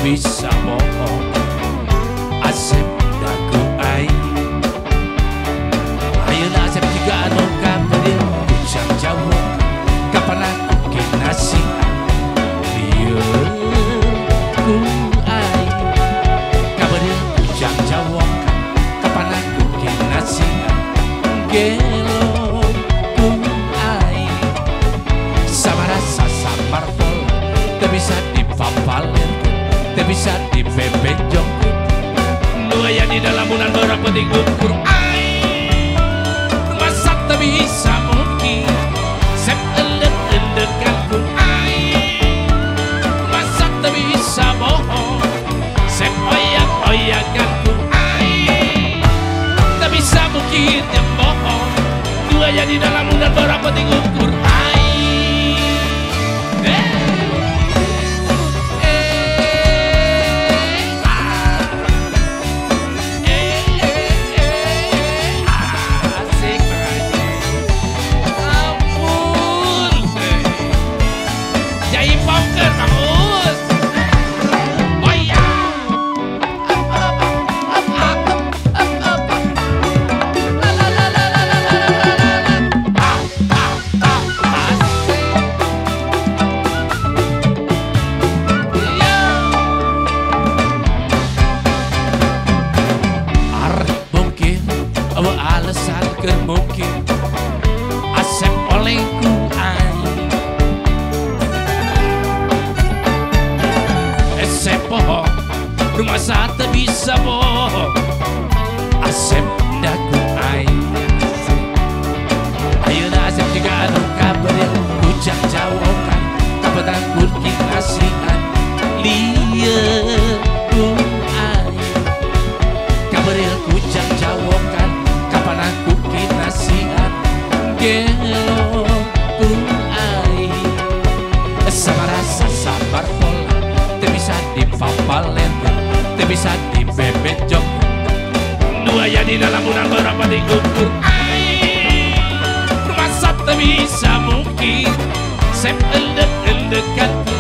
bisa bohong asep daku ai ayeuna asep juga anu kameureun kucang jawa kapan aku kinasi lieur ku ai kameureun kucang jawa kapan aku kinasi gelo ku ai sabara sasamar pol teu bisa dipapalen teu bisa dibebejok nu aya di dalam bulan berapa diukur ai masa teu bisa mungkin sep elek-elekan ku ai masa teu bisa bohong sep oyak-oyakan ku ai teu bisa mungkin yang bohong nu aya di dalam bulan berapa diukur ai alasan keur mungkin asep oleh ku ai asep bohong rumah teu bisa bohong asep daku ai ayeuna asep juga anu kabeureun kucang jawokan kapetang kurki kasihan lieur ku ai kabeureun kucang jawokan kapan aku kinasihan gelo ku ai sabara sasabar pola teu bisa dipapalen teu bisa dibebejok nu aya di dalam bulan berapa diukur ai masa teu bisa mungkin sep elek-elekan